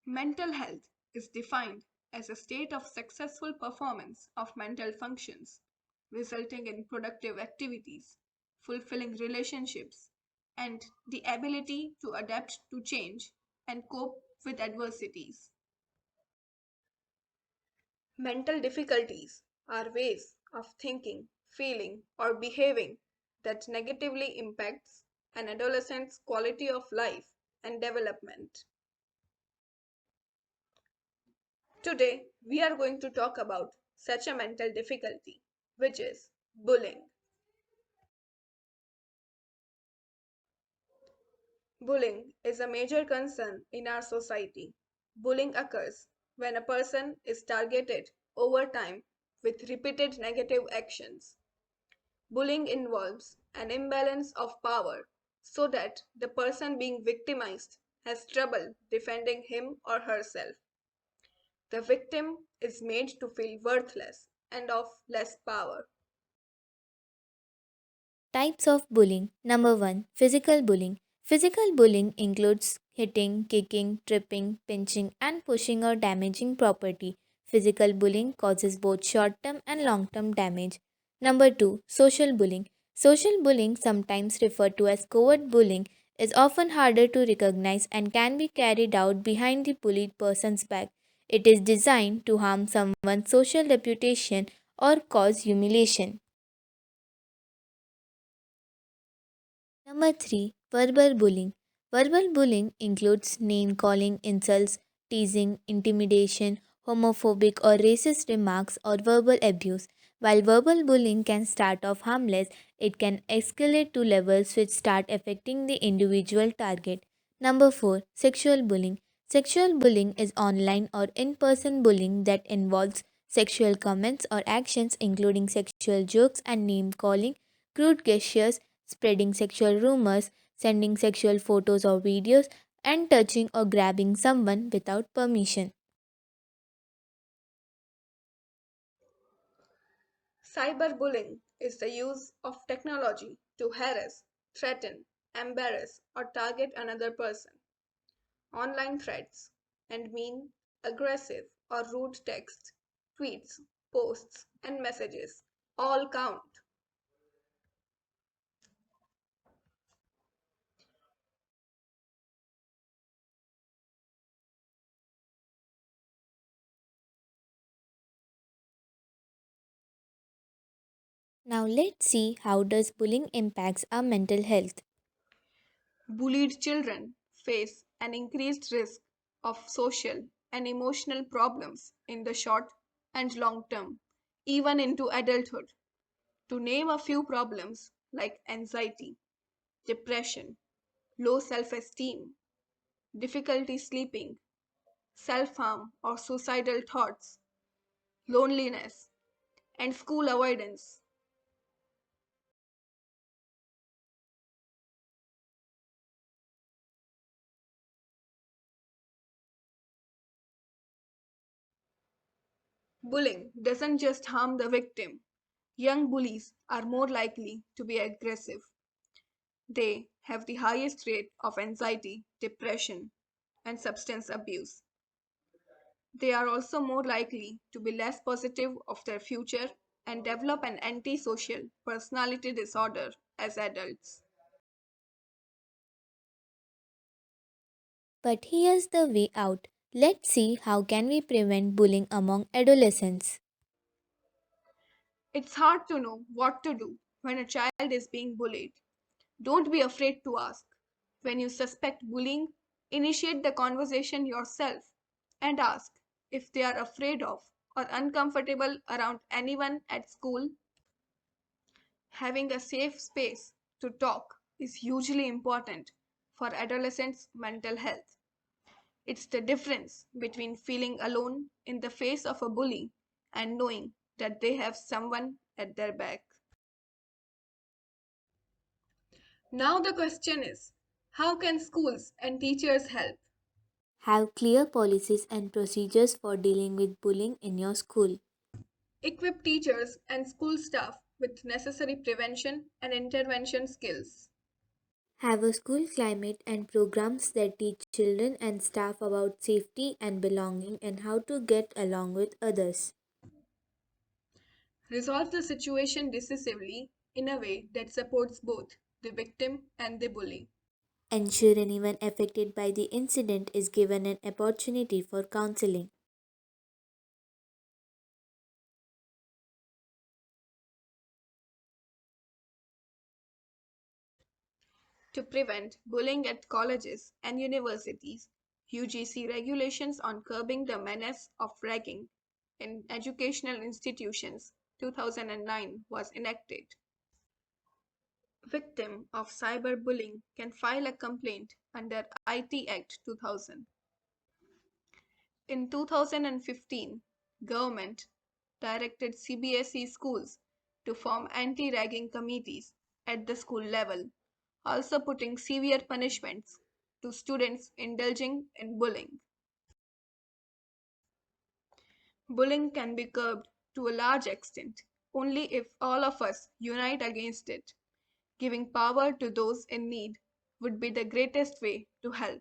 Mental health is defined as a state of successful performance of mental functions, resulting in productive activities, fulfilling relationships, and the ability to adapt to change and cope with adversities. Mental difficulties are ways of thinking, feeling, or behaving that negatively impacts an adolescent's quality of life and development. Today, we are going to talk about such a mental difficulty, which is bullying. Bullying is a major concern in our society. Bullying occurs when a person is targeted over time with repeated negative actions. Bullying involves an imbalance of power so that the person being victimized has trouble defending him or herself. The victim is made to feel worthless and of less power. Types of bullying. Number 1. Physical bullying. Physical bullying includes hitting, kicking, tripping, pinching, and pushing or damaging property. Physical bullying causes both short term and long term damage. Number 2. Social bullying. Social bullying, sometimes referred to as covert bullying, is often harder to recognize and can be carried out behind the bullied person's back. It is designed to harm someone's social reputation or cause humiliation. Number 3. Verbal bullying. Verbal bullying includes name calling, insults, teasing, intimidation, homophobic or racist remarks, or verbal abuse. While verbal bullying can start off harmless, it can escalate to levels which start affecting the individual target. Number 4. Sexual bullying. Sexual bullying is online or in person bullying that involves sexual comments or actions, including sexual jokes and name calling, crude gestures, spreading sexual rumors, sending sexual photos or videos, and touching or grabbing someone without permission. Cyberbullying is the use of technology to harass, threaten, embarrass, or target another person. Online threats and mean, aggressive, or rude texts, tweets, posts, and messages all count. Now let's see how does bullying impacts our mental health. Bullied children face an increased risk of social and emotional problems in the short and long term, even into adulthood. To name a few problems like anxiety, depression, low self esteem, difficulty sleeping, self harm or suicidal thoughts, loneliness, and school avoidance. Bullying doesn't just harm the victim. Young bullies are more likely to be aggressive. They have the highest rate of anxiety, depression, and substance abuse. They are also more likely to be less positive of their future and develop an antisocial personality disorder as adults. But here's the way out. Let's see how can we prevent bullying among adolescents. It's hard to know what to do when a child is being bullied. Don't be afraid to ask. When you suspect bullying, initiate the conversation yourself and ask if they are afraid of or uncomfortable around anyone at school. Having a safe space to talk is hugely important for adolescents' mental health. It's the difference between feeling alone in the face of a bully and knowing that they have someone at their back. Now, the question is, how can schools and teachers help? Have clear policies and procedures for dealing with bullying in your school. Equip teachers and school staff with necessary prevention and intervention skills. Have a school climate and programs that teach children and staff about safety and belonging and how to get along with others. Resolve the situation decisively in a way that supports both the victim and the bully. Ensure anyone affected by the incident is given an opportunity for counseling. To prevent bullying at colleges and universities, UGC regulations on curbing the menace of ragging in educational institutions 2009 was enacted. Victim of cyberbullying can file a complaint under IT Act 2000. In 2015, government directed CBSE schools to form anti-ragging committees at the school level, also putting severe punishments to students indulging in bullying. Bullying can be curbed to a large extent only if all of us unite against it. Giving power to those in need would be the greatest way to help.